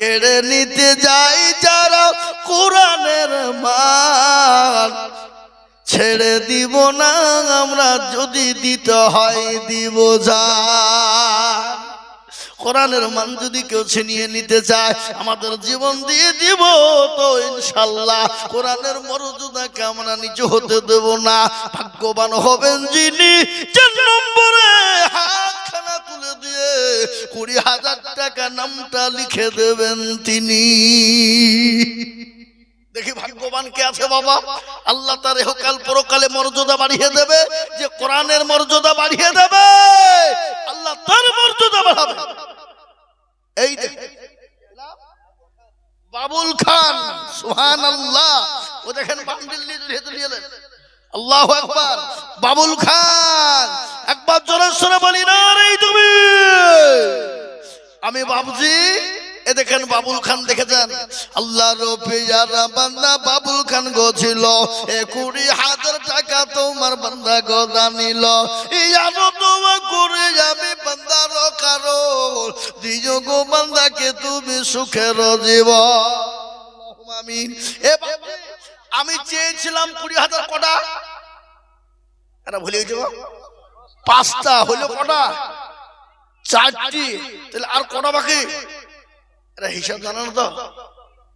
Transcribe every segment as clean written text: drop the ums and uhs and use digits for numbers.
কেড়ে নিতে যাই যারা কোরআনের মান, ছেড়ে দিব না আমরা যদি দিতে হয় দিব জান। কোরআনের মান যদি কেউ ছিনিয়ে নিতে চায় আমাদের জীবন দিয়ে দিব তো ইনশাআল্লাহ কোরআনের মর্যাদাকে আমরা নিচু হতে দেব না। ভাগ্যবান হবেন যিনি 4 নম্বরে হাতখানা তুলে দিয়ে 20,000 টাকা নামটা লিখে দেবেন তিনি। দেখি ভাগ্যবান কে আছে বাবা। আল্লাহ তার ইহকাল পরকালে মর্যাদা বাড়িয়ে দেবে, যে কোরআনের মর্যাদা বাড়িয়ে দেবে আল্লাহ তার মর্যাদা বাড়াবে। এই দেখেন বাবুল খান, সুবহানাল্লাহ, ও দেখেন বান্ডিল নিয়ে এলেন। আল্লাহু আকবার। বাবুল খান, একবার জোরে সরে বলি না রে তুমি। আমি বাবুজি, এ দেখেন বাবুল খান দেখেছেন আল্লাহর পিয়ারা বান্দা বাবুল খান গো ছিল 20,000 টাকা তোমার বান্দা গো দানিল। ইয়ানো তোমা করে যাবে বান্দার কারো দিও গো বান্দাকে তুমি সুখের জীবন। আমিন। এ আমি চেয়েছিলাম 20,000 কটা, এটা ভুলে গেছি 5টা হলো কটা, 4টি, তাহলে আর কটা বাকি? এটা হিসাব জানে না তো,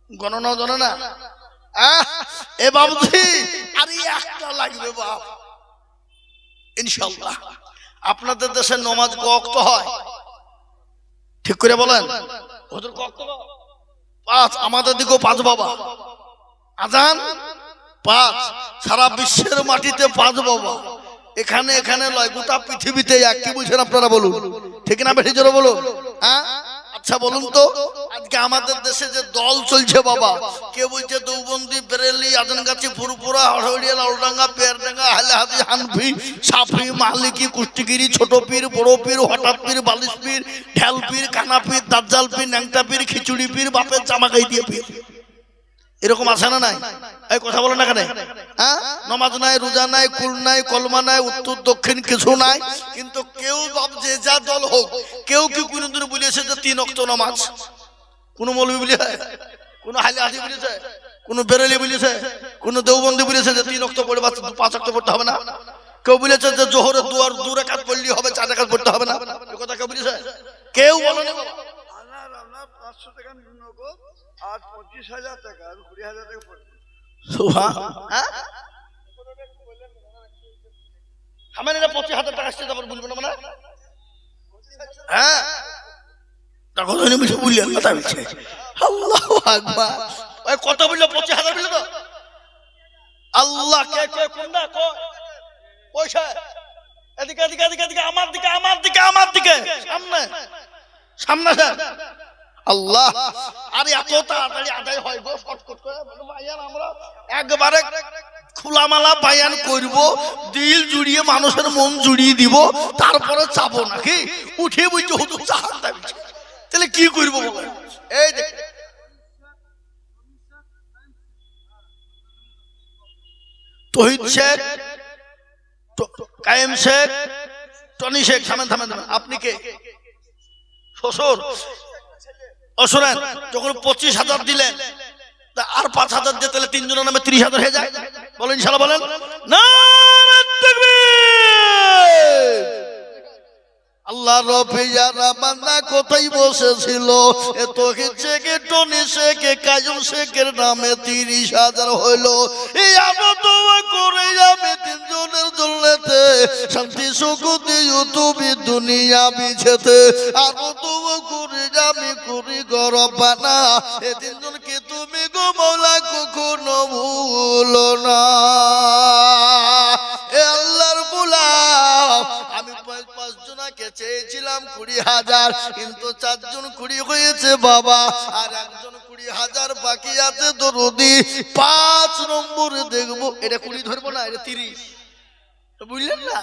গণনাও জানে না। এ বাবুজি আর একটা লাগবে বাপ ইনশাআল্লাহ। আপনাদের দেশে নামাজ ক ওয়াক্ত হয় ঠিক করে বলেন? হুজুর ক ওয়াক্ত? 5। আমাদের দিকেও 5 বাবা। আজান 5। সারা বিশ্বের মাটিতে 5 বাবা। এখানে এখানে লয়, গোটা পৃথিবীতে এক। কি বুঝেন আপনারা বলুন? ঠিক না বেশি জোরে বলুন। হ্যাঁ আচ্ছা বলুন তো, আজকে আমাদের দেশে যে দল চলছে বাবা, কে বলছে দেওবন্দি, বেরেলি, আজনগাছি, ফুরপুরা, হড়হড়িয়া, লালডাঙ্গা, পেয়ারডাঙ্গা, হালাহাদি, হানফি, সাফি, মালিকি, কুষ্টিগিরি, ছোট পীর, বড় পীর, হঠাৎ পীর, বালিশ পীর, ঢেল পীর, কানা পীর, দাজ্জাল পীর, ন্যাংটা পীর, খিচুড়ি পীর, বাপের জামা গাই দিয়ে পীর। এরকম আছে না নাই? এই কথা বলেন না কেন? হ্যাঁ, নামাজ নাই, রোজা নাই, কুল নাই, কলমা নাই, উত্তর দক্ষিণ কিছু নাই। কিন্তু কেউ যে যা দল হোক, কেউ কি কোনদিন বলেছে যে 3 ওয়াক্ত নামাজ? কোন মৌলবী বলেছে? কোন হালিহাদি বলেছে? কোন বেরেলি বলেছে? কোন দেওবন্দি বলেছে যে 3 ওয়াক্ত পড়ে 5 ওয়াক্ত পড়তে হবে না? কেউ বলেছে যে জোহরের 2 রাকাত পড়লেই হবে, 4 রাকাত পড়তে হবে না? এই কথা কেউ বলেছে? কেউ বলেনি বাবা। আপনার 500 টাকা নগদ আর 25,000 টাকা আর 20,000 টাকা পড়বে। হ্যাঁ আমার এটা 25,000 টাকা আসছে, তারপর বলবো না মানে? হ্যাঁ তখন বললেন কথা বলছে। আল্লাহু আকবার। ওই কত বললো? 25,000 বললো তো? আল্লাহ কে কে কোনটা পয়সা? এদিকে এদিকে এদিকে এদিকে, আমার দিকে আমার দিকে আমার দিকে, সামনে সামনে আল্লাহ। আর এত তাড়াতাড়ি আদায় হয় গো, শর্টকাট করে ভাইয়ান আমরা একবারে খোলামালা বায়ান করব, দিল জুড়িয়ে মানুষের মন জুড়িয়ে দিব, তারপরে চাবো নাকি? উঠে বুঝছে হুজুর চাহান দাবি, তাহলে কি করবো বলেন? এই দেখ তহিদ শেখ, কায়েম শেখ, টনি শেখ। থামেন থামেন থামেন। আপনি কে? শ্বশুর? শোনেন, যখন 25,000 দিলেন আর 5,000 দিয়ে তাহলে 3 জনের নামে 30,000 হয়ে যায়। বলেন ইনশাআল্লাহ বলেন। নারে তাকবীর। আল্লাহ রবিয়ারা বান্দা কোথায় বসেছিল? এ তহিদ শেখ, টনি শেখ, কাজল শেখের নামে 30,000 হইলো। এই আমদোয়া করে আমি 3 জনের জন্যতে শান্তি সুখ দিও তুমি দুনিয়া বিছেতে। আমদোয়া করে আমি করি গরবানা, এ 3 জনকে তুমি গো মওলা কখনো ভুলো না। এ আল্লাহর গোলাম, আমি 5 জনকে চেয়েছিলাম 20,000, কিন্তু 4 জন 20 হয়েছে বাবা, আর 1 জন 20,000 বাকি আছে। দরদি 5 নম্বরে দেখবো, এটা 20 ধরবো না, এটা 30, বুঝলেন না?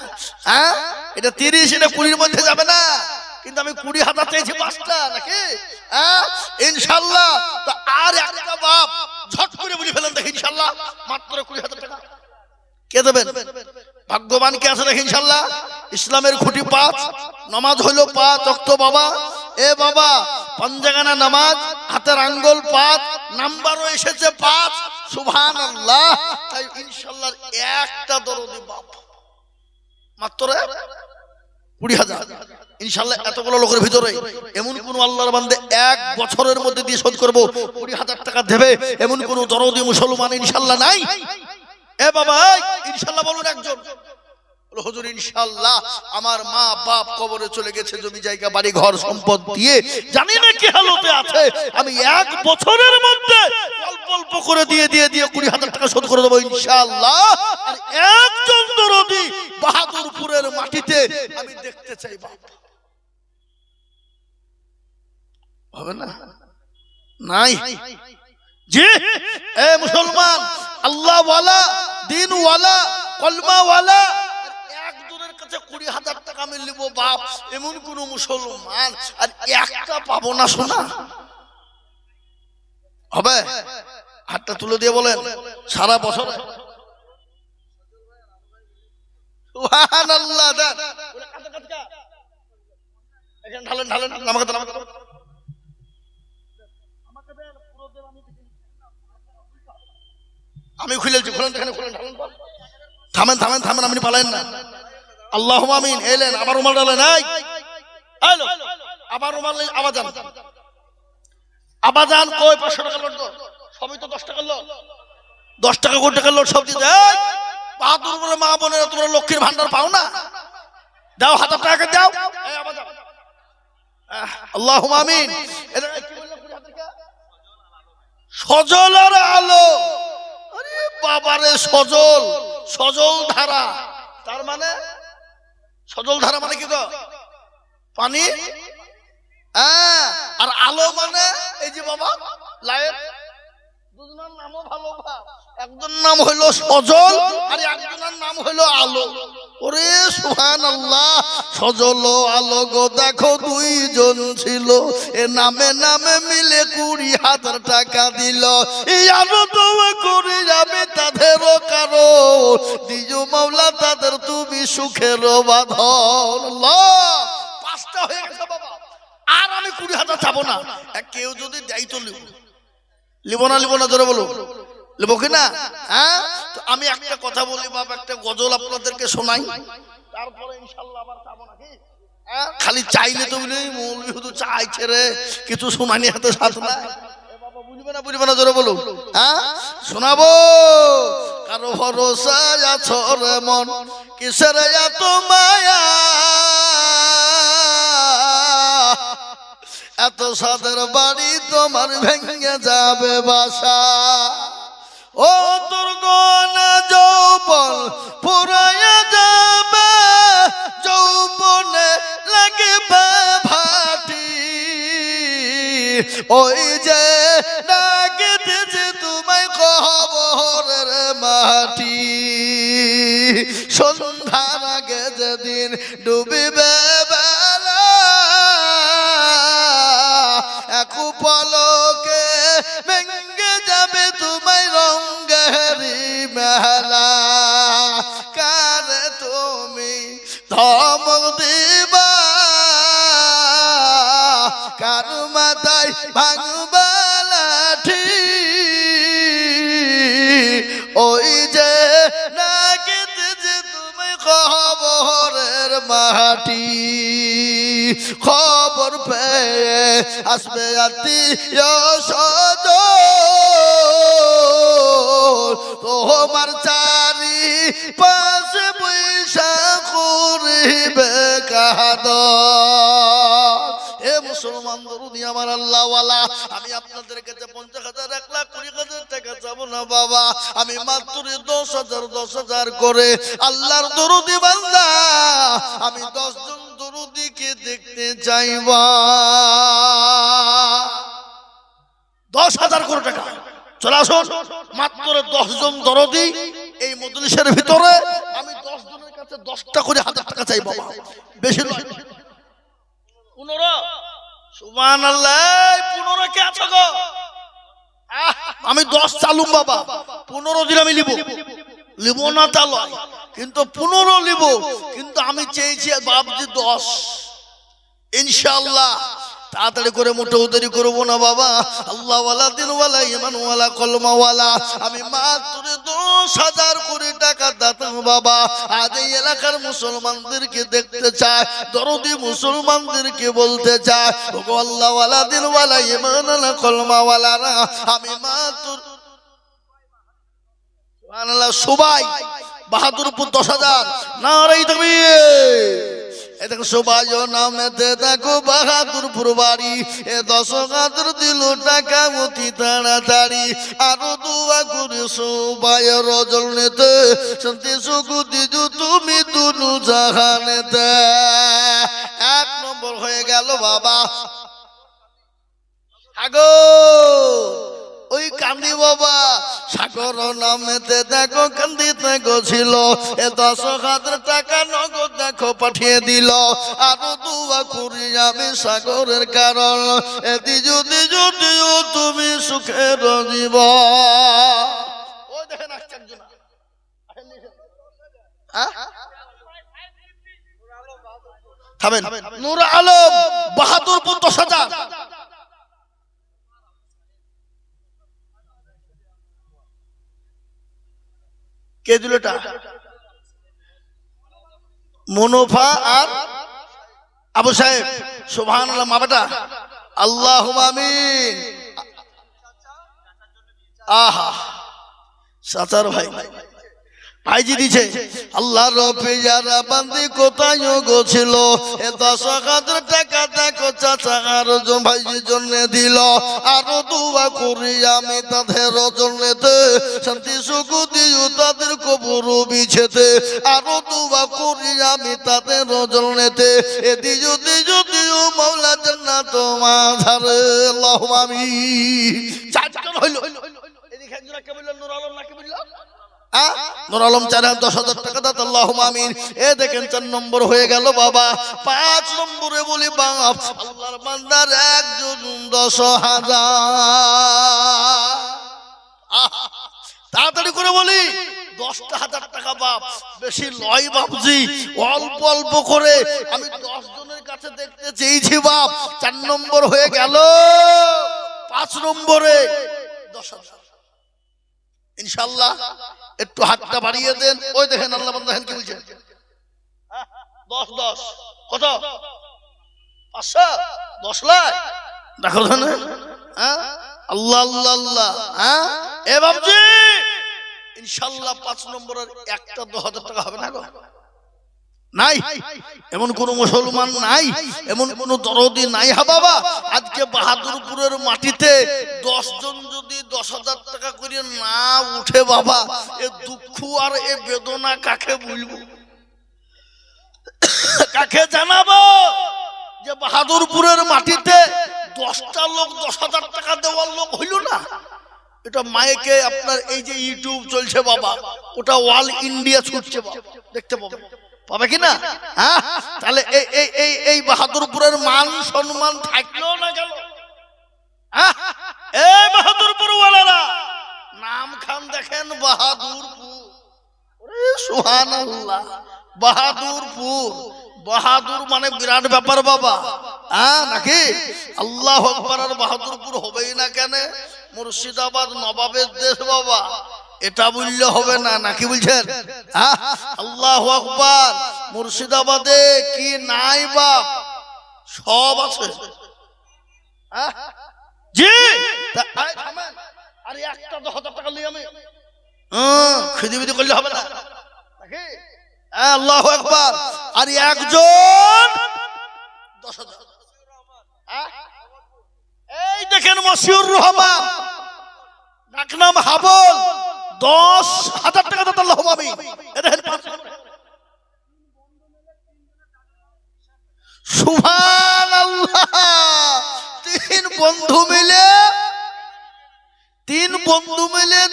হ্যাঁ এটা 30, এটা 20-র মধ্যে যাবে না। কিন্তু আমি 20,000 চেয়েছি 5টা নাকি? হ্যাঁ ইনশাআল্লাহ। তো আর একটা বাপ ঝট করে বলে ফেলেন দেখি ইনশাআল্লাহ, মাত্র 20,000 টাকা কে দেবেন? ভাগ্যবান কে আছে দেখি ইনশাআল্লাহ। ইসলামের খুঁটি 5, নামাজ হলো 5 ওয়াক্ত বাবা। এ বাবা, পাঞ্জাগানা নামাজ হাতের আঙ্গুল 5, নাম্বারও এসেছে 5। সুবহানাল্লাহ। তাই ইনশাআল্লাহ একটা দরদি বাপ মাত্র 20,000। ইনশাআল্লাহ এতগুলো লোকের ভিতরে এমন কোন আল্লাহর বান্দে 1 বছরের মধ্যে দিয়ে শোধ করব 20,000 টাকা দেবে এমন কোন দরদি মুসলমান ইনশাআল্লাহ নাই। এ বাবা ইনশাআল্লাহ বলুন একজন। হুজুর ইনশাআল্লাহ আমার মা বাপ কবরে চলে গেছে, জমি জায়গা বাড়ি ঘর সম্পদ দিয়ে জানি না কি হালতে আছে, আমি 1 বছরের মধ্যে অল্প অল্প করে দিয়ে 20,000 টাকা শোধ করে দেবো ইনশাআল্লাহ। আর একজন দরদি বাহাদুরপুরের মাটিতে আমি দেখতে চাই বাপ। হবে না? নাই জি। এ মুসলমান, আল্লাহ ওয়ালা, দিন ওয়ালা, কলমা ওয়ালা, একজনের কাছে 20,000 টাকা আমি নিব বাপ এমন কোন মুসলমান আর একটা পাবো না শোনা হবে? হাতটা তুলে দিয়ে বলেন সারা বছর। সুবহানাল্লাহ। ঢালেন ঢালেন আমাকে দেন, আমাকে দেন। আমি খুলেছি, খুলেন এখানে, খুলেন, ঢালেন। থামেন থামেন থামেন, আপনি পালেন না। আল্লাহুম্মা আমিন। এলেন আবার রুমাল ডালেন। এলো আবার রুমাল, আবার যান, আবার যান। কই 500 টাকা লোড দাও, সবই তো 10 টাকা লোড, 10 টাকা কোটি টাকা লোড সব দিতে। বাহাদুর বলে মা বোনেরা তোমরা লক্ষ্মীর ভান্ডার পাও না? দাও 1000 টাকা দাও। আবার যাও। আল্লাহুম্মা আমিন। সজলের আলো। আরে বাবারে, সজল, সজল ধারা। তার মানে সজল ধারা মানে কি গো? পানি। আর আলো মানে এই যে বাবা লাইট। দুজনের নামও ভালো ভাব, একজন নাম হইলো সজল আর একজনের নাম হইলো আলো। ওরে সুবহানাল্লাহ। সজল ও আলো গো দেখো দুইজন ছিল, এ নামে নামে মিলে 20,000 টাকা দিল। এই আলো তো করে যাবে তাদেরও কারো, দিও মাওলা তাদের তুমি সুখের বাঁধন। আল্লাহ 5টা হয়ে গেছে বাবা, আর আমি 20,000 চাবো না। কেউ যদি দেয় তো লিব না, লিব না, জোরে বলো লিব কিনা? হ্যাঁ, তো আমি একটা কথা বলি বাপ, একটা গজল আপনাদেরকে শোনাই, তারপরে ইনশাআল্লাহ আবার চাবো না। কি খালি চাইলে তো বলি মৌলভী শুধু চাইছে রে, কিছু শোনানি হাতে সাথ না। বাবা বুঝবে না, বুঝবে না, জোরে বলো। হ্যাঁ শোনাবো। কারো ভরসা আছো রে মন, কিসের এত মায়া, এত সাদের বাড়ি তোমার ভেঙে যাবে বাসা। ও তোর গনা যৌবন পুরাইয়া যাবে, যৌবনে লাগবে ভাটি। ওই যে ডাকিতেছে তোমায় কবরের মাটি, সন্ধ্যার আগে যেদিন ডুবিবে বেলা, এক পলকে ভেঙে যাবে তোমায় রঙ্গেরি মেলা। কারে তুমি ধমক দিবা, কার মাথায় ভাঙবা লাঠি। ওই যে ডাকিতেছে তোমায় কবরের মাটি, খবর পেয়ে আসবে আত্মীয় স্বজন, তোমার চারি পাশে বৈশা করিবে কাঁদন। এ মুসলমান দরুদি আমার আল্লাহ ওয়ালা, আমি আপনাদের কাছে 50,000, 1,20,000 টাকা চাবো না বাবা, আমি মাত্র 10,000 করে আল্লাহর দরুদি বান্দা আমি 10 জন দরুদিকে দেখতে চাইবা। 10,000 করে টাকা। চলে আসুন, মাত্র 10 জন দরদি এই মজলিসের ভিতরে আমি 10 জনের কাছে 10টা করে 1,000 টাকা চাই বাবা, বেশি নয়। 15। সুবহানাল্লাহ। 15 কে আছো গো? আমি 10 চালুম বাবা, 15 দিন আমি লিব, লিব না তা লয়, কিন্তু 15 লিব। কিন্তু আমি চেয়েছি বাপ যে 10 ইনশাআল্লাহ। তাড়াতাড়ি করে মোটেও দেরি করবো না বাবা। আল্লাহওয়ালা, দিনওয়ালা, ইমানওয়ালা, কলমাওয়ালা, আমি মাত্র 10,000 কোটি টাকা দাতা বাবা। আজ এই এলাকার মুসলমানদেরকে দেখতে চায়, দরদি মুসলমানদেরকে বলতে চায়, ওগো আল্লাহওয়ালা, দিনওয়ালা, ইমানওয়ালা, কলমাওয়ালারা, আমি মাত্র সুবহানাল্লাহ সবাই বাহাদুরপুর 10,000 নারাই তাকবীর। দেখো সবাই নামেতে দেখো বাহাদুরপুর বাড়ি, 10,000 দিল টাকা অতি তাড়াতাড়ি। আরো দোয়া করে সবাই রজল নেতে, শান্তি সুখ দিজু তুমি দুনু জাহানেতে। 1 নম্বর হয়ে গেল বাবা। আগো ওই কান্দি বাবা সাগর নামেতে দেখো কান্দিতে গছিল, 10,000 টাকা নগদ দেখো পাঠিয়ে দিল। আরো দোয়া করি আমি সাগরের কারণ, দিজু দিজু দিও তুমি সুখের জীবন। ওই দেখেন আসছেন জনা, থামেন। নূর আলম বাহাদুরপুর 10,000। কে দিল এটা? মুনফা আর আবু সাহেব। সুবহানাল্লাহ মা বেটা, আল্লাহুম্মা আমিন। আহা সাতার ভাই ভাইজি দিছে। আল্লাহ রবি যারা বান্দি কোথায় গছিল, 10,000 টাকা দেখো চাচা আর ভাইজির জন্য দিল। আরো দোয়া করি আমি তাদের জন্যতে, শান্তি সুখ দিও তাদের কবর বিছেতে। আরো দোয়া করি আমি তাদের জন্যতে, দিজু দিজু দিও মাওলা জান্নাত মাঝারে। আল্লাহুম্মা আমিন। 4জন হইল। এদিকে একজন কে বলল? নূর আলম নাকি বলল? নূর আলম 10,000 টাকা দাত। আল্লাহুম্মা আমিন। এ দেখেন 4 নম্বর হয়ে গেল বাবা। 5 নম্বরে বলি বাপ আল্লাহর বান্দার একজন 10,000। তাড়াতাড়ি করে বলি 10,000 টাকা বাপ, বেশি নয় বাপজি, অল্প অল্প করে আমি 10 জনের কাছে দেখতে চেয়েছি বাপ। 4 নম্বর হয়ে গেল। 5 নম্বরে 10,000 ইনশাআল্লাহ। একটু হাতটা বাড়িয়ে দেন। ওই দেখেন আল্লাহ বান্দা দেখেন কি বলছেন, 10 10 কত? 500 10 লাখ দেখো ধন। আল্লাহ আল্লাহ আল্লাহ। এ বাবজি ইনশাআল্লাহ 5 নম্বরের একটা 10,000 টাকা হবে না গো? নাই এমন কোন মুসলমান নাই, এমন কোন দরদি নাই। হ্যাঁ বাবা, আজকে বাহাদুরপুরের মাটিতে 10 জন যদি 10,000 টাকা করে না উঠে বাবা, এ দুঃখ আর এ বেদনা কাকে বলবো, কাকে জানাবো? যে বাহাদুরপুরের মাটিতে 10টা লোক 10,000 টাকা দেওয়ার লোক হইল না। এটা মাইকে আপনার এই যে ইউটিউব চলছে বাবা, ওটা অল ইন্ডিয়া ছুটছে বাবা, দেখতে পাবে পাবে কিনা? হ্যাঁ, তাহলে এই বাহাদুরপুরের মান সম্মান থাকলো না গেল? এই বাহাদুরপুর ওয়ালারা নাম খান দেখেন বাহাদুরপুর। সুবহানাল্লাহ, বাহাদুরপুর। বাহাদুর মানে বিরাট ব্যাপার বাবা, নাকি? আল্লাহু আকবার। আর বাহাদুরপুর হবেই না কেন? মুর্শিদাবাদ নবাবের দেশ বাবা, এটা বললে হবে না, নাকি বলছেন? আল্লাহু আকবার। মুর্শিদাবাদে কি নাই বাপ? সব আছে। জি আর একটা 10,000 টাকা নিয়ে আমি খিদিবিদি করলে হবে না, নাকি? আল্লাহু আকবার। আর একজন 10,000। এই দেখেন মশিউর রহমান, ডাকনাম হাবল, 10,000 টাকা দাও। আল্লাহুম্মা আমিন। সুবহানাল্লাহ। 3 বন্ধু মিলে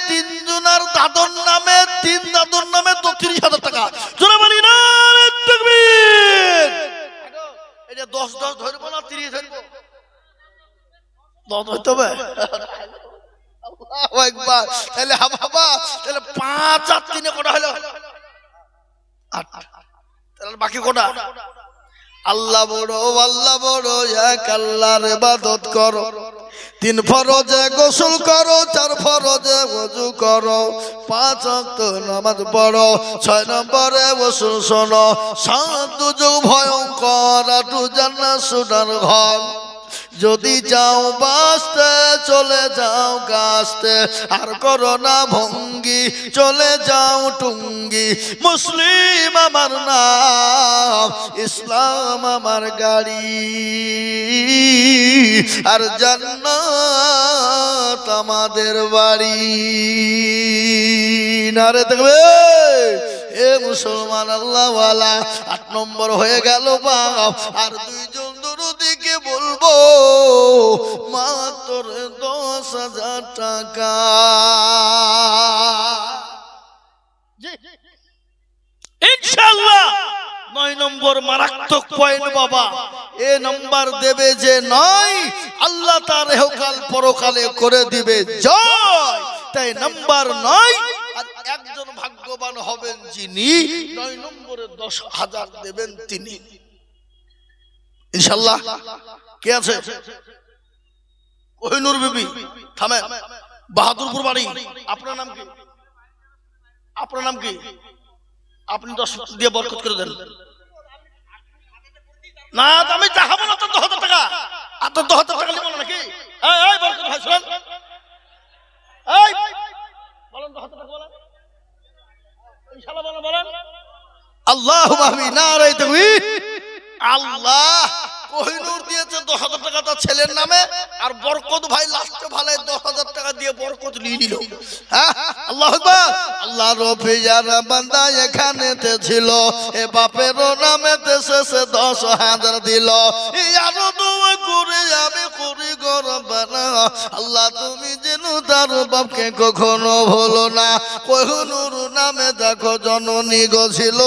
3 জনের দাদর নামে 3 দাদর নামে 30,000 টাকা। জোরে বলি না তাকবীর। এটা 10 10 ধরবো না 30 ধরবো? 10 হইতে হবে। আল্লাহু আকবার। তাহলে বাবা, তাহলে 5 আর 3 কটা হলো? 8। তাহলে বাকি কটা? আল্লাহ বড় এক আল্লাহর ইবাদত করো। 3 ফরজে গোসল করো, 4 ফরজে ওযু করো, 5 ওয়াক্ত নামাজ পড়ো, 6 নম্বরে ওয়াসুল শোনো, 7 দুজক ভয়ঙ্কর, 8 জান্নাত সোনার ঘর। যদি চাও বাঁচতে চলে যাও গাছতে, আর করো না ভঙ্গি চলে যাও টুঙ্গি। মুসলিম আমার নাম, ইসলাম আমার গাড়ি, আর জান্নাত আমাদের বাড়ি। নারে দেখবে এ মুসলমান আল্লাহওয়ালা। 8 নম্বর হয়ে গেল বাপ। আর 2 জন দরুদিকে বলবো মাত্র 10,000 টাকা। ইনশাআল্লাহ 9 নম্বর মারাত্মক পয়েন্ট বাবা। এ নাম্বার দেবে যে 9, আল্লাহ তার ইহকাল পরকালে করে দিবে জয়। তাই নাম্বার 9। আর একজন ভাগ্যবান হবেন যিনি 9 নম্বরে 10,000 দেবেন তিনি। ইনশাআল্লাহ। কে আছে? কোহিনুর বিবি, থামেন। বাহাদুরপুর বাড়ি। আপনার নাম কি? আপনার নাম কি? আপনি 10 দিয়ে বরকত করে দেন। না আমি চাহাবো না তো 10,000 টাকা। আর তো 10,000 টাকা নিব নাকি? এই বরকত ভাই শুনেন, এই বলেন 10,000 টাকা বলেন। ইনশাআল্লাহ বলেন। আল্লাহুম্মা আমিন। নারে তাকবীর। আল্লাহ কোহিনুর দিয়েছে 10,000 টাকা তার ছেলের নামে, আর বরকত ভাই লাস্টে ভালো 10,000 টাকা দিয়ে বরকত নিয়ে নিল। হ্যাঁ আল্লাহু আকবার। আল্লাহ রফি যারা বান্দা এখানেতে ছিল, এ বাপেরও নামেতে শেষে 10,000 দিল। আরো দোয়া করে আমি করি গো রব্বানা, আল্লাহ তুমি যেন তার বাপকে কখনো ভুলো না। কোহিনুর নামে দেখো জননী গো ছিল,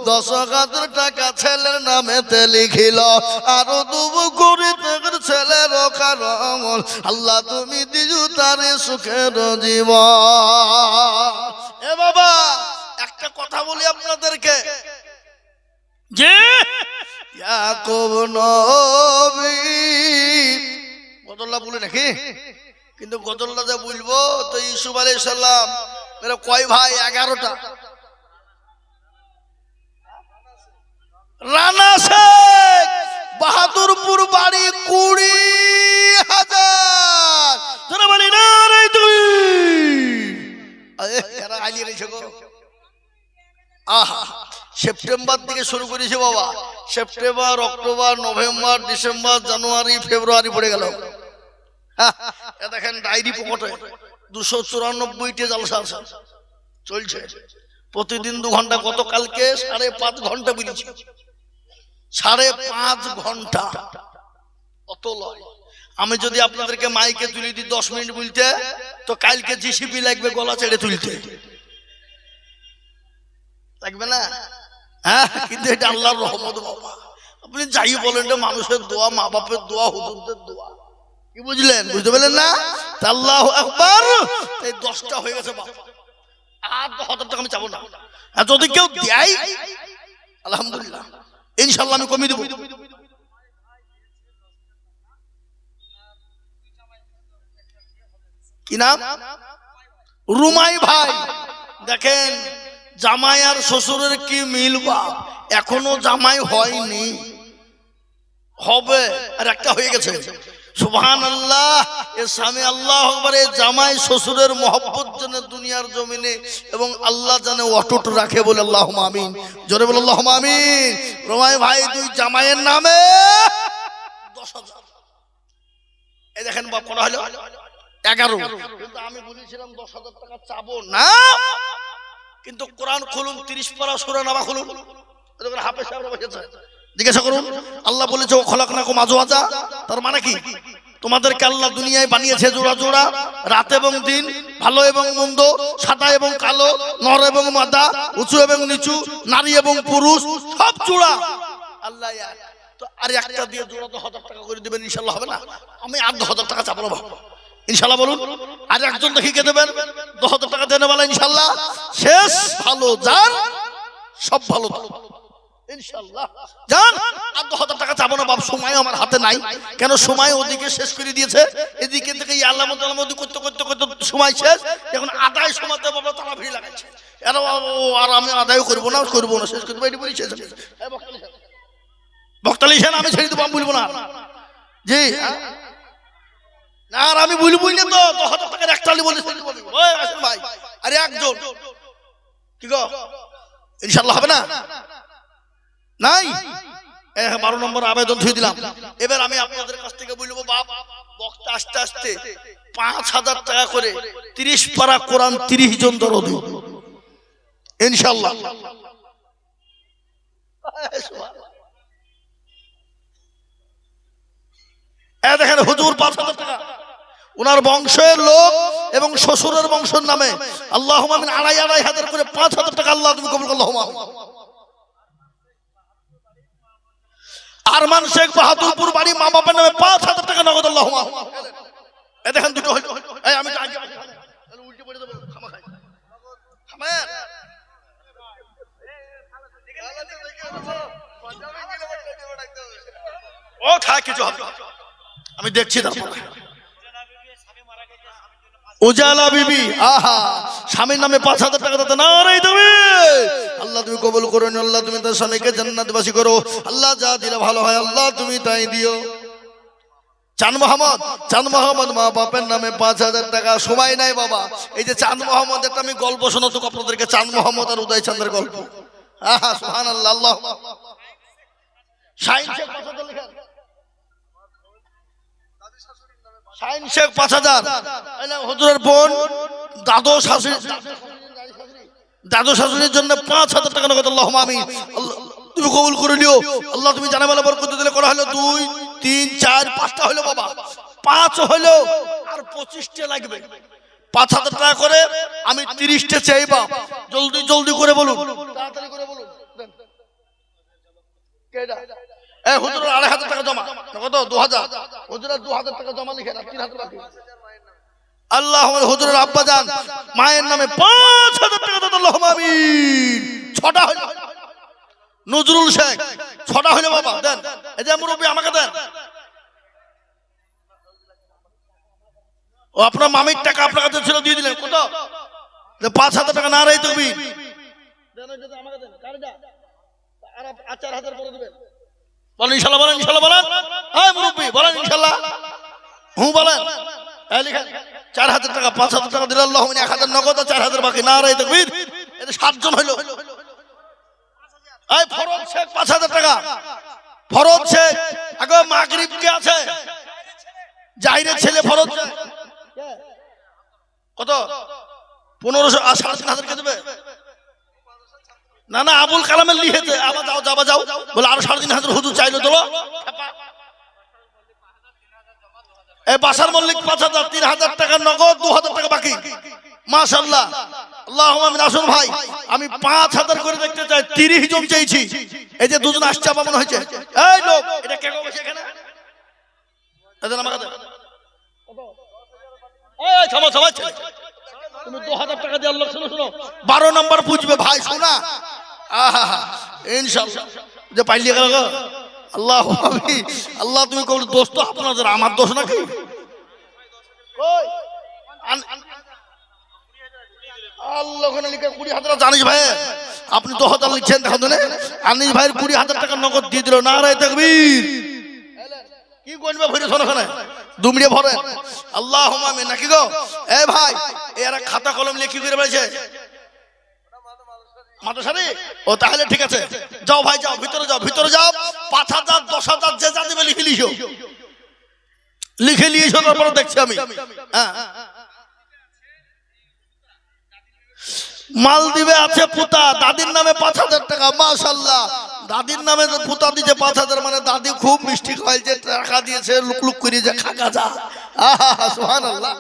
10,000 টাকা ছেলের নামেতে লিখিল। আরো দুবু করি তার ছেলের কারণ, আল্লাহ তুমি দিজু তারে সুখের জীবন। এ বাবা একটা কথা বলি আপনাদেরকে, যে ইয়াকুব নবী গজল্লা বলে নাকি, কিন্তু গজল্লা যে বলবো তো ইউসুফ আলাইহিস সালাম এরা কয় ভাই? 11টা। রানা শেখ বাহাদুরপুর বাড়ি 20,000। তোরা বলি না রে তুই এরা আলিয়ে রয়েছে গো। আহা সেপ্টেম্বর থেকে শুরু করেছে বাবা। সেপ্টেম্বর, অক্টোবর, নভেম্বর, ডিসেম্বর, জানুয়ারি, ফেব্রুয়ারি পড়ে গেল। দেখেন ডায়েরি পকেটে 294টি জালসা আছে চলছে প্রতিদিন 2 ঘন্টা। গতকালকে 5.5 ঘন্টা বেরিয়েছি। 5.5 ঘন্টা অত লয়। আমি যদি আপনাদেরকে মাইকে তুলে দিই 10 মিনিট বলতে, তো কালকে জিসিপি লাগবে গলা ছেড়ে তুলতে, লাগবে না? হ্যাঁ কিন্তু এটা আল্লাহর রহমত বাবা। আপনি যাই বলেন এটা মানুষের দোয়া, মা বাপের দোয়া, হুজুরদের দোয়া। কি বুঝলেন? বুঝতে পারলেন না? আল্লাহু আকবার। এই 10টা হয়ে গেছে বাবা। আর 10,000 টাকা আমি চাবো না। আর যদি কেউ দেয় আলহামদুলিল্লাহ, ইনশাআল্লাহ আমি কমিয়ে দেব। কি নাম? রুমাই ভাই। দেখেন জামাই আর শ্বশুরের কি মিল বা, এখনো জামাই হয়নি, হবে। আর একটা হয়ে গেছে। সুবহানাল্লাহ। এর স্বামী আল্লাহু আকবার। এই জামাই শ্বশুরের মহব্বত যেন দুনিয়ার জমিনে এবং আল্লাহ জানে অটুট রাখে বলে আল্লাহুম্মা আমিন। জোরে বলে আল্লাহুম্মা আমিন। রুমাই ভাই 2 জামাইয়ের নামে 10,000। এই দেখেন বাপ করা হলো 11। কিন্তু আমি বলেছিলাম 10,000 টাকা চাবো না। কিন্তু কোরআন খুলুন, 30 পারা সূরা নাবা খুলুন, দেখুন হাফেজ সাহেবরা বসেছে, জিজ্ঞাসা করুন। আল্লাহ বলেছে ও খলাকনাকুম আজওয়াজা। তার মানে কি? তোমাদেরকে আল্লাহ দুনিয়ায় বানিয়েছে জোড়া জোড়া, রাত এবং দিন, ভালো এবং মন্দ, সাদা এবং কালো, নর এবং মাদা, উঁচু এবং নিচু, নারী এবং পুরুষ, সব জোড়া আল্লাহ। তো আর একটা দিয়ে জোড়া তো 1000 টাকা করে দিবেন, ইনশাআল্লাহ হবে না? আমি আর 10,000 টাকা চাবো না ইনশাআল্লাহ। বলুন আর একজন দেখি কে দেবেন? 10,000 টাকা দেনে বলা ইনশাআল্লাহ। শেষ ভালো যার সব ভালো। ইনশাআল্লাহ জান আর 10,000 টাকা চাবো না বাপ, সময় আমার হাতে নাই। কেন সময় ওদিকে শেষ করে দিয়েছে, এদিকে থেকে এই আল্লাহ করতে করতে করতে সময় শেষ। এখন আদায় সময়তে বাবা তালা ভিড় লাগাচ্ছে, আর আমি আদায় করবো না শেষ করে দেবো, এটি বলি শেষ। বক্তালি সেন আমি ছেড়ে দেবো, আমি বলবো না জি না, আর আমি বলবই না তো 10,000 টাকার একটালি বলে ভাই। আরে একজন কি গো ইনশাআল্লাহ হবে না নাই? 12 নম্বর আবেদন ধুয়ে দিলাম। এবার আমি আপনাদের কাছ থেকে বলবো বাপ, বক্তা আস্তে আস্তে 5,000 টাকা করে 30 পারা কোরআন 30 জন দরদি ইনশাআল্লাহ। দেখেন হুজুর 5,000 টাকা ওনার বংশের লোক এবং শ্বশুরের বংশের নামে আল্লাহুম্মা আমিন 2,500 করে 5,000 টাকা আল্লাহ তুমি কবুল করো আল্লাহুম্মা। আরমান শেখ বাহাদুরপুর বাড়ি মা বাবার নামে 5,000 টাকা নগদ আল্লাহুম্মা। দেখেন দুটো হইল। আমি তো আগে উল্টে পড়ে দেবো খামাখাই খামের ও খা কিছু হবে আমি দেখছি। তারপর উজালা বিবি আহা স্বামীর নামে 5,000 টাকা দিতে না রে তুমি আল্লাহ তুমি কবুল করো, আল্লাহ তুমি তার স্বামীকে জান্নাতবাসী করো, আল্লাহ যা দিলে ভালো হয় আল্লাহ তুমি তাই দিও। চাঁদ মোহাম্মদ মা বাপের নামে 5,000 টাকা। সময় নাই বাবা, এই যে চাঁদ মোহাম্মদ একটা আমি গল্প শোনাতো আপনাদেরকে, চাঁদ মোহাম্মদ আর উদয় চাঁদের গল্প। আহা সুবহানাল্লাহ। আল্লাহ শাহিন শেখ 5,000 লিখেন, শাহিন শেখ 5,000। হুজুরের বোন দাদু শাশুড়ির জন্য 5,000 টাকা নগদ আল্লাহুম্মা আমিন। আল্লাহ তুমি কবুল করে নিও, আল্লাহ তুমি জানা বলে বরকত দিলে। করা হলো 2 3 4 5টা হলো বাবা, 5 হলো আর 25টা লাগবে। 5,000 টাকা করে আমি 30টা চাইবা। জলদি জলদি করে বলুন, তাড়াতাড়ি করে বলুন। কেডা হুজুরের 2,500 টাকা জমা কত 2,000, হুজুরের 2,000 টাকা জমা লিখেন, 3,000 বাকি। আল্লাহ হুজুরের আব্বা জান মায়ের নামে 5,000 টাকা দাও আল্লাহুম্মা আমিন। 6টা হলো নজরুল শেখ, 6টা হলো বাবা দেন। এই যে মুরব্বি আমাকে দেন। ও আপনার মামির টাকা আপনার কাছে ছিল দিয়ে দিলেন কত 5,000 টাকা না রে তুমি দেন, আমাকে দেন। কারটা আর 4,000 পরে দিবেন। বলেন ইনশাআল্লাহ, বলেন ইনশাআল্লাহ, বলেন এই মুরব্বি বলেন ইনশাআল্লাহ। বলেন এই লিখেন 4,000 টাকা 5,000 টাকা দিলে আল্লাহ 1,000 নগদ, 4,000 বাকি না রে তাকবীর। এটা 7 জন হইলো। এই ফরজ শেখ 5,000 টাকা। ফরজ শেখ আগে মাগরিব কে আছে জাহিরের ছেলে ফরজ কত 1500 আর 3,500 কে দেবে না না আবুল কালামের লিখেছে। আবার যাও বলে আর 3,500 হুজুর চাইলো তোলো। এই বাসার মল্লিক 5,000, 3,000 টাকা নগদ, 2,000 টাকা বাকি। মাশাআল্লাহ আল্লাহুম্মা আমিন। আসুন ভাই আমি 5,000 করে দেখতে চাই, 30 জন চাইছি। এই যে দুজন আসছে আমার মনে হয়েছে এই লোক এটা কে বসে এখানে এদের আমাকে দেন। এই থামো তুমি 2,000 টাকা দিয়ে আল্লাহ শুনো 12 নম্বর বুঝবে ভাই শোনা। আহা ইনশাআল্লাহ যে পাইলি গেল আল্লাহ আল্লাহ তুমি কোন দোষ তো আপনাদের, আমার দোষ নাকি? আল্লাহ লিখে 20,000 জানিস ভাই আপনি 2,000 লিখছেন দেখো তো আনিস ভাইয়ের 20,000 টাকা নগদ দিয়ে দিল। নারায়ে তাকবীর। কি করবে ভরে শোনো শোনে দুমড়ে ভরে আল্লাহুম্মা আমিন নাকি গো? এ ভাই এরা খাতা কলম লিখে করে বলেছে মাদ্রাসারে। ও তাহলে ঠিক আছে যাও ভাই যাও ভিতরে যাও 5,000 10,000 যে যা দিবে লিখে লিখে তারপরে দেখছি আমি। হ্যাঁ মালদ্বীপে আছে পুতা দাদির নামে 5,000 টাকা। মাশাআল্লাহ দাদির নামে পুতা দিয়েছে 5,000 মানে দাদি খুব মিষ্টি খাইছে, টাকা দিয়েছে লুক করে যে খাকা যা। আহা সুবহানাল্লাহ।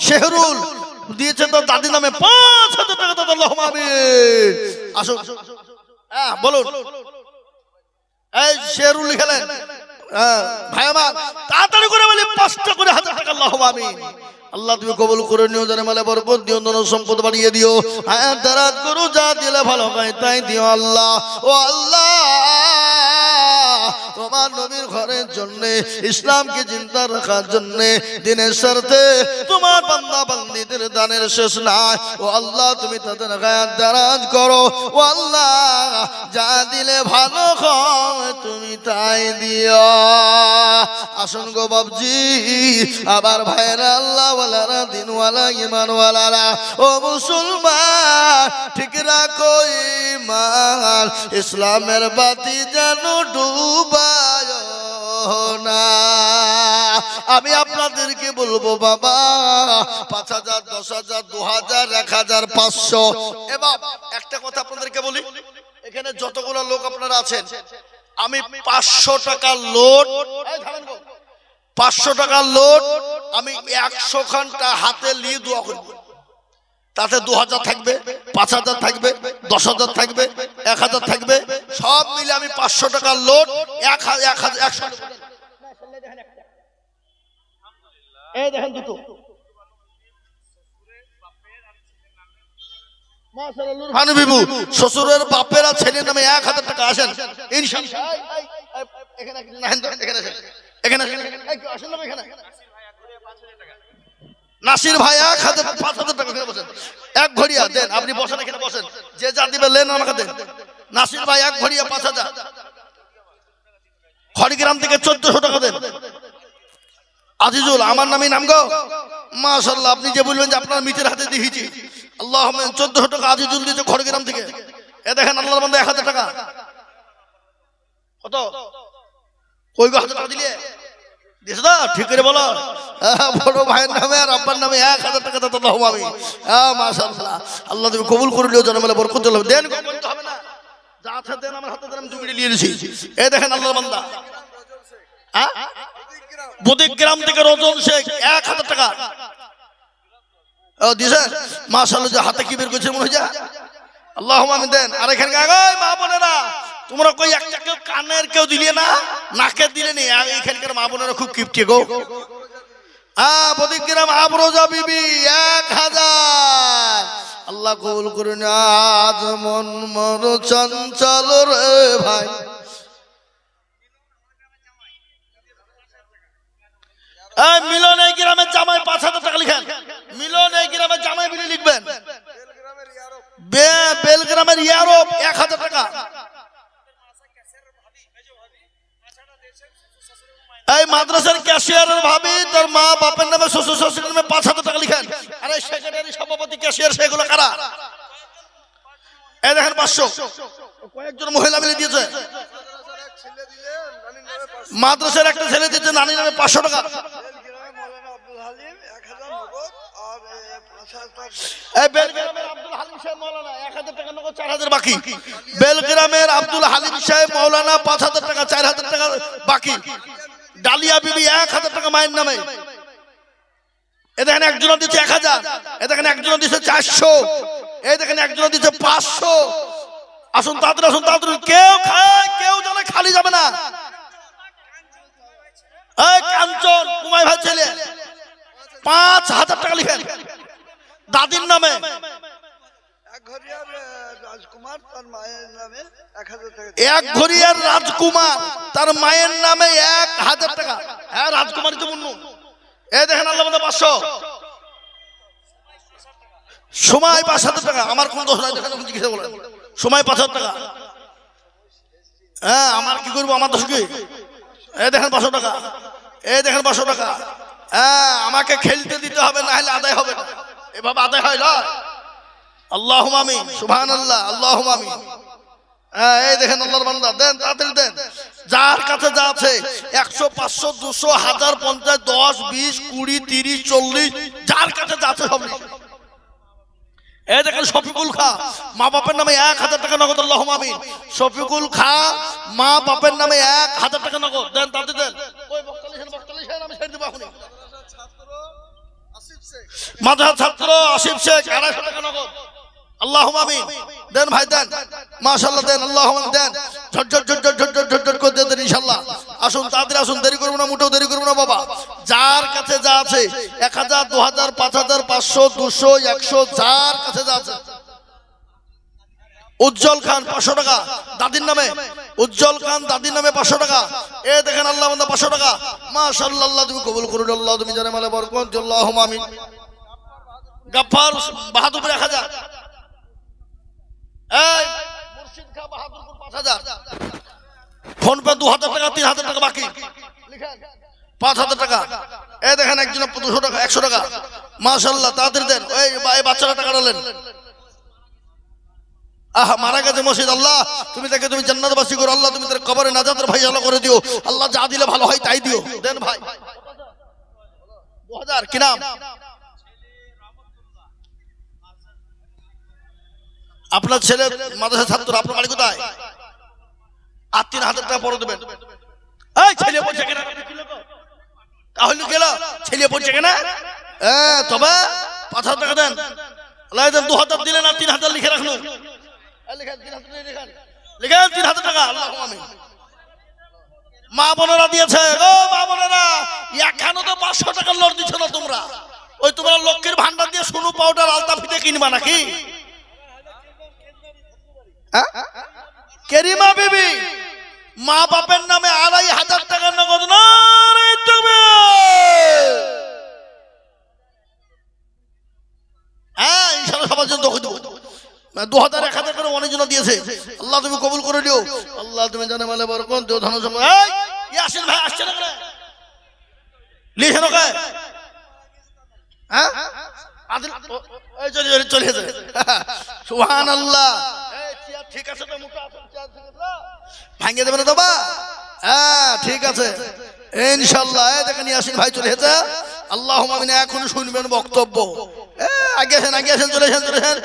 শেহরুল দিয়েছে তো দাদির নামে 5,000 টাকা দাদা আল্লাহুম্মা আমিন। আসুন হ্যাঁ বলুন এই শেহরুল লিখলেন। ভাই আমার তাড়াতাড়ি করে বলি 5টা করে 1000 টাকা। আল্লাহুম্মা আমিন। আল্লাহ তুমি কবুল করে নিও, জানে মালে বরকত দিও, ধন সম্পদ বাড়িয়ে দিও, হায়াত দারাজ করো, যা দিলে ভালো হয় তাই দিও আল্লাহ। ও আল্লাহ, তোমার নবীর ঘরের জন্য, ইসলামকে জিন্দা রাখার জন্য, দিনের স্বার্থে তোমার বান্দা বান্দীদের দানের শেষ নাই। ও আল্লাহ, তুমি তাদের হায়াত দারাজ করো। ও আল্লাহ, যা দিলে ভালো হয় তুমি তাই দিও। আসুন গো বাবজি, আবার ভাইরা, আল্লাহ ওয়ালারা, দিনওয়ালা, ইমানওয়ালারা, ও মুসলমান, ঠিক রাখো ঈমান, ইসলামের বাতি যেন ডুবায় না। আমি আপনাদেরকে বলবো বাবা, 5000, 10,000, 2000, 1500। এবার একটা কথা আপনাদেরকে বলি, এখানে যতগুলো লোক আপনারা আছেন, আমি 500 টাকার লোড, 500 টাকার লোড আমি 100 খানটা হাতে নিয়ে দোয়া করব। তাতে 2000 থাকবে, 5000 থাকবে, 10,000 থাকবে, 1000 থাকবে, সব মিলে আমি 500 টাকার লোড 100। এই দেখেন দুটো, শ্বশুরের বাপের আর ছেলের নামে 1000 টাকা। আসেন ইনশাআল্লাহ, এখানে নাসির ভাই 5,000 টাকা বসেন, 1 ঘড়িয়া দেন। আপনি বসেন, এখানে বসেন, যে যা দিবে লেন আমাকে দেন। নাসির ভাই 1 ঘড়িয়া 5,000। খড়গ্রাম থেকে 1400 টাকা দেন। আজিজুল, আমার নামই নাম গো, মাশাআল্লাহ। আপনি যে বলবেন যে আপনার মিটের হাতে দিয়েছি, আল্লাহুম্মা 1400 টাকা আজিজুল দিয়েছে খড়গ্রাম থেকে। এ দেখেন আল্লাহর বান্দা 1000 টাকা। কত? কই গো 1000 টাকা দিলে দিছ না? ঠিক করে বলো। বড় ভাইয়ের নামে আর আব্বার নামে 1000 টাকা দাও। আল্লাহুম্মা আমিন। মাশাআল্লাহ, আল্লাহ তুমি কবুল করে নিও, জনমেলে বরকত দাও। দেন গো, বলতে হবে না, যা আছে দেন, আমার হাতে দেন, আমি দুবিড়ি নিয়ে নিয়েছি। এই দেখেন আল্লাহর বান্দা, বুদিগ্রাম থেকে রজন শেখ 1000 টাকা দিছে। মাশাআল্লাহ, যে হাতে কি বের করছে মনে হয় যা। আল্লাহুম্মা আমিন দেন। আর এখানে মা বোনেরা, তোমরা কই একটা কেউ কানের কেউ দিলে না, নাকের দিলে নি। এখানকার মা বোনেরা খুব কিপটে গো। বুদিগ্রাম আবরোজা বিবি 1000। আল্লাহ কবুল করুন। আজ মন মন চঞ্চল রে ভাই, মিলন এই গ্রামের জামাই 5,000 টাকা লিখেন। মিলন এই গ্রামের জামাই বিলি লিখবেন। বেলগ্রামের ইয়ারব 1000 টাকা। এই মাদ্রাসার ক্যাশিয়ারের ভাবি, তার মা বাপের নামে, শ্বশুর শাশুড়ির নামে 5,000 টাকা লিখেন। আরে সেক্রেটারি, সভাপতি, ক্যাশিয়ার, সেগুলো কারা? এই দেখেন 500। কয়েকজন মহিলা মিলে দিয়েছে। মাদ্রাসার একটা ছেলে দিয়েছে নানি নামে 500 টাকা। বেলগ্রামের আব্দুল হালিম সাহেব মৌলানা 1000 টাকা নগদ, 4000 বাকি। বেলগ্রামের আব্দুল হালিম সাহেব মৌলানা 5000 টাকা, 4000 টাকা বাকি। ডালিয়া বিবি 1000 টাকা মায়ের নামে। এ দেখেন একজন দিচ্ছে 1000। এ দেখেন একজন দিচ্ছে 400। এই দেখেন একজন দিচ্ছে 500। আসুন তাড়াতাড়ি, আসুন তাড়াতাড়ি। কেউ খায়, কেউ জানে খালি যাবে না। এই কাঞ্চন কুমাই ভাই ছেলে 5000 টাকা লিখেন দাদির নামে। এক ঘরিয়ার রাজকুমার, তার মায়ের নামে 1000 টাকা। 1 ঘরিয়ার রাজকুমার, তার মায়ের নামে 1000 টাকা। হ্যাঁ, রাজকুমারী তো মুন্নু। এই দেখেন আল্লাহ বান্দা 500। সময় 5,000 টাকা। আমার কোন দোষ নাই, দেখেন জিজ্ঞাসা বলেন। সময় 5,000 টাকা। হ্যাঁ, আমার কি করবো, আমার দোষ কি? এই দেখেন 500 টাকা। এই দেখেন 500 টাকা। হ্যাঁ, আমাকে খেলতে দিতে হবে, না হলে আদায় হবে না। এভাবে আদায় হয় না। আল্লাহুম্মা আমিন, সুবহানাল্লাহ, আল্লাহুম্মা আমিন। হ্যাঁ, এই দেখেন আল্লাহর বান্দা, দেন তাড়াতাড়ি দেন। যার কাছে যা আছে 100, 500, 200, 1000, 50, 10, 20, 20, 30, 40, যার কাছে যা আছে সব। এই দেখেন শফিকুল খা, মা বাপের নামে 1000 টাকা নগদ। আল্লাহুম্মা আমিন। শফিকুল খা, মা বাপের নামে 1000 টাকা নগদ। দেন তাড়াতাড়ি দেন। ওই বক্তালিশেন আমি ছেড়ে দেব এখনই। মাদ্রাসা ছাত্র আসিফ শেখ 250 টাকা নগদ। আল্লাহুম্মা আমিন। দেন ভাই দেন, মাশাআল্লাহ দেন। আল্লাহুম্মা দেন। ঝট করে দেন ইনশাআল্লাহ। আসুন তাড়াতাড়ি আসুন, দেরি করব না, মোটেও দেরি করব না বাবা। যার কাছে যা আছে 1000 2000 5000 500 200 100 যার কাছে যা আছে। উজ্জ্বল খান 500 টাকা দাদির নামে, উজ্জ্বল খান দাদির নামে 500 টাকা। এ দেখেন আল্লাহ বান্দা 500 টাকা। মাশাআল্লাহ, আল্লাহ তুমি কবুল করুন, আল্লাহ তুমি জানে মালে বরকত, আল্লাহুম্মা আমিন। গফফার বাহাদুরপুর 1000, এই মুর্শিদ খান বাহাদুরপুর 5000, ফোন পে 2000 টাকা, 3000 টাকা বাকি, লিখেন 5000 টাকা। এই দেখেন একজন 200 টাকা 100 টাকা। মাশাআল্লাহ, তাড়াতাড়ি দেন, এই বাচ্চারা টাকা ডালেন। আহা, মারা গেছে মসজিদ, আল্লাহ তুমি তাকে তুমি জান্নাতবাসী করো, আল্লাহ তুমি তার কবরে নাজাতের ভাই আল্লাহ করে দিও, আল্লাহ যা দিলে ভালো হয় তাই দিও। দেন ভাই 2000। কি নাম আপনার? ছেলে মাদ্রাসা ছাত্র, আপনার বাড়ি কোথায়? আর 3000 টাকা পরে দেবেন। এই ছেলে পড়ছে কেন? তাহলে গেল ছেলে পড়ছে কেন? তবে 5000 টাকা দেন। আল্লাহ দেন 2000 দিলেন আর 3000 লিখে রাখুন। লিখেন 3000 টাকা। আল্লাহুম্মা আমিন। মা বোনেরা দিয়েছে, ও মা বোনেরা, এখানে তো 500 টাকার লোড দিচ্ছ না তোমরা। ওই তোমরা লক্ষ্মীর ভান্ডার দিয়ে সোনু পাউডার আলতা ফিতে কিনবা নাকি? কেরিমা বিবি মা বাপের নামে 2500 টাকার নগদ নারে তাকবীর। ইনশাআল্লাহ সবার জন্য দোয়া দেব। 2000 1000 করে অনেকজন দিয়েছে, আল্লাহ তুমি কবুল করে দিও, আল্লাহ তুমি জানে মালে বরকত দিও, ধন সম্পদ। এই ইয়াসিন ভাই আসছে না করে লিখেন ওকে। আদিল এই চলে গেছে। সুবহানাল্লাহ। এই চেয়ার ঠিক আছে তো? মোটা আছে চেয়ার, ঠিক আছে? ভাঙিয়ে দেবে না তো বা? ঠিক আছে ইনশাআল্লাহ। এই দেখেন ইয়াসিন ভাই চলে গেছে, আল্লাহুম্মা আমিন। এখন শুনবেন বক্তব্য। আগে আসেন, চলে আসেন।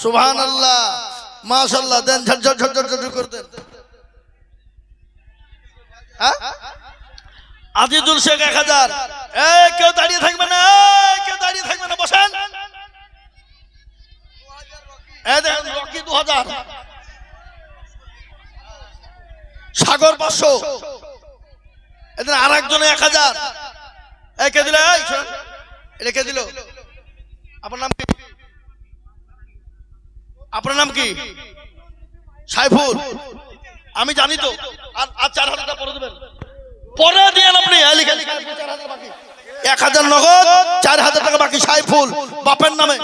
সুবহানাল্লাহ, মাশাআল্লাহ। দেন ঝট করে দেন। আজিজুল শেখ 1000। কেউ দাঁড়িয়ে থাকবে না, বসেন। দেখেন রকি 2000, সাগর 500, এদের আর একজনে 1000। কে দিল? এটা কে দিল? আপনার নাম কি? আপনার নাম কি? সাইফুল। আমি জানি তো। আর 4000 টাকা পরে দেবেন, পরে দিয়েন আপনি। 4000 বাকি, 1000 নগদ, 4000 টাকা বাকি। সাইফুল বাপের নামে।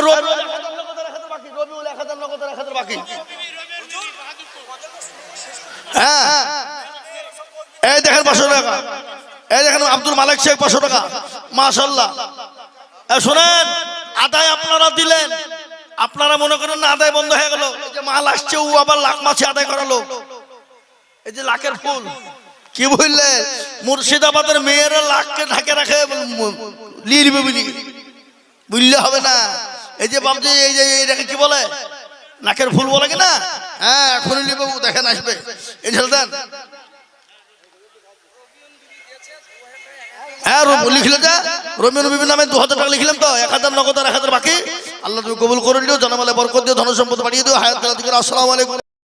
রবিউল 1000 নগদ, 1000 বাকি। রবিউল 1000 নগদ, 1000 বাকি। এই দেখেন 500 টাকা। এই দেখেন আব্দুল মালিক শেখ 500 টাকা। মাশাআল্লাহ। শুনেন, আদায় আপনারা দিলেন, আপনারা মনে করেন না আদায় বন্ধ হয়ে গেল। এই যে মাল আসছে, ও আবার লাখ মাছে আদায় করালো। এই যে লাখের ফুল, কি বললে? মুর্শিদাবাদের মেয়েরা লাখকে ঢাকে রাখে, লিরবে বুঝলে হবে না। এই যে বাবজি, এই যে এটাকে কি বলে? নাকের ফুল বলে কিনা? এখনই লিবে, দেখেন আসবে। এই দেন। লিখলে যা রমিউল বিবির নামে 2000 টাকা লিখলাম তো, 1000 নগদ আর 1000 বাকি। আল্লাহ তুমি কবুল করে দিও, জনমালে বরকত দিও, ধন সম্পদ বাড়িয়ে দিও, হায়াত দিও। আসসালামু আলাইকুম।